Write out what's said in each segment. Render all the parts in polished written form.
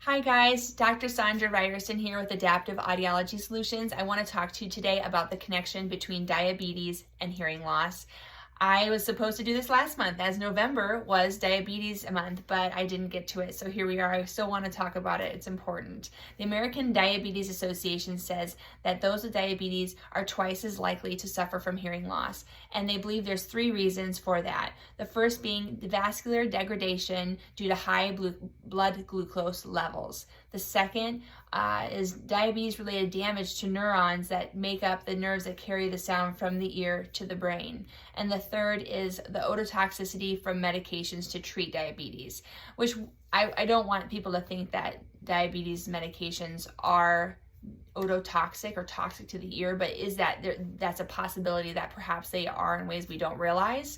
Hi guys, Dr. Sandra Ryerson here with Adaptive Audiology Solutions. I want to talk to you today about the connection between diabetes and hearing loss. I was supposed to do this last month as November was diabetes month, but I didn't get to it. So here we are. I still want to talk about it. It's important. The American Diabetes Association says that those with diabetes are twice as likely to suffer from hearing loss. And they believe there's three reasons for that. The first being the vascular degradation due to high blood glucose levels. The second is diabetes-related damage to neurons that make up the nerves that carry the sound from the ear to the brain. And the third is the ototoxicity from medications to treat diabetes, which I don't want people to think that diabetes medications are ototoxic or toxic to the ear, but that's a possibility that perhaps they are in ways we don't realize.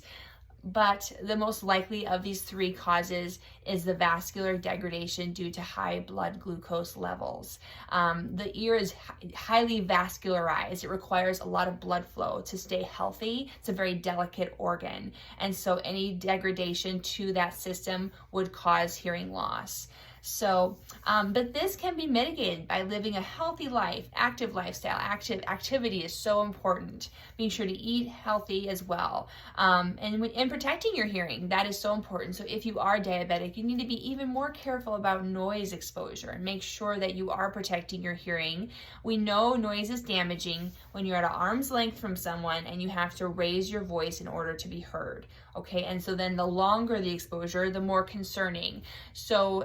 But the most likely of these three causes is the vascular degradation due to high blood glucose levels. The ear is highly vascularized. It requires a lot of blood flow to stay healthy. It's a very delicate organ. And so any degradation to that system would cause hearing loss. So, but this can be mitigated by living a healthy life, active lifestyle. Activity is so important. Being sure to eat healthy as well. And protecting your hearing, that is so important. So if you are diabetic, you need to be even more careful about noise exposure and make sure that you are protecting your hearing. We know noise is damaging when you're at an arm's length from someone and you have to raise your voice in order to be heard. Okay, and so then the longer the exposure, the more concerning. So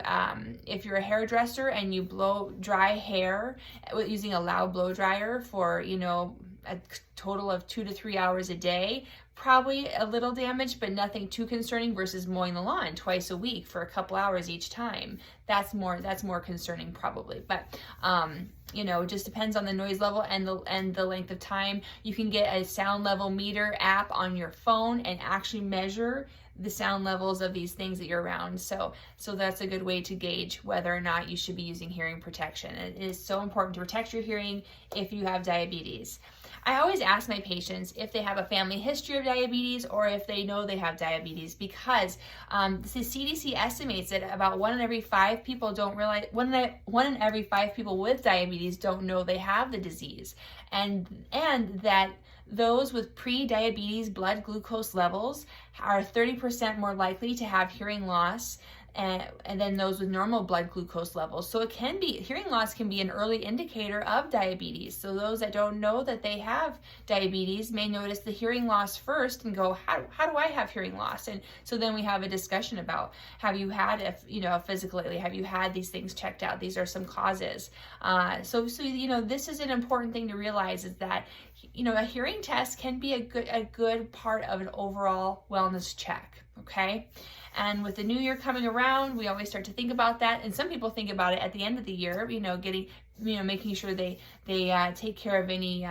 if you're a hairdresser and you blow dry hair using a loud blow dryer for, a total of 2 to 3 hours a day, probably a little damage, but nothing too concerning, versus mowing the lawn twice a week for a couple hours each time. That's more concerning probably. But it just depends on the noise level and the length of time. You can get a sound level meter app on your phone and actually measure the sound levels of these things that you're around. So that's a good way to gauge whether or not you should be using hearing protection. It is so important to protect your hearing if you have diabetes. I always ask my patients if they have a family history of diabetes or if they know they have diabetes, because the CDC estimates that about 1 in every 5 people don't realize, one in every 5 people with diabetes don't know they have the disease, and that those with pre-diabetes blood glucose levels are 30% more likely to have hearing loss and then those with normal blood glucose levels. So hearing loss can be an early indicator of diabetes. So those that don't know that they have diabetes may notice the hearing loss first and go, how do I have hearing loss? And so then we have a discussion about, have you had a physical lately? Have you had these things checked out? These are some causes. So this is an important thing to realize, is that a hearing test can be a good part of an overall wellness check. Okay. And with the new year coming around, we always start to think about that. And some people think about it at the end of the year, making sure they take care of any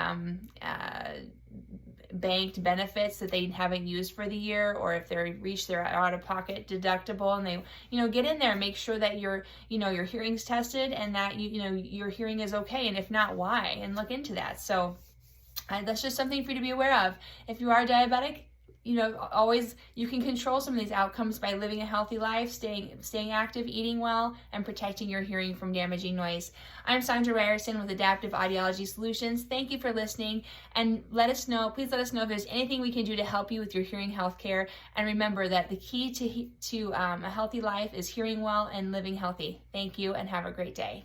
banked benefits that they haven't used for the year, or if they reach their out-of-pocket deductible, and they get in there and make sure that your hearing's tested and that your hearing is okay, and if not, why, and look into that. So that's just something for you to be aware of. If you are diabetic, always you can control some of these outcomes by living a healthy life, staying active, eating well, and protecting your hearing from damaging noise. I'm Sandra Ryerson with Adaptive Audiology Solutions. Thank you for listening, and please let us know if there's anything we can do to help you with your hearing health care. And remember that the key to a healthy life is hearing well and living healthy. Thank you, and have a great day.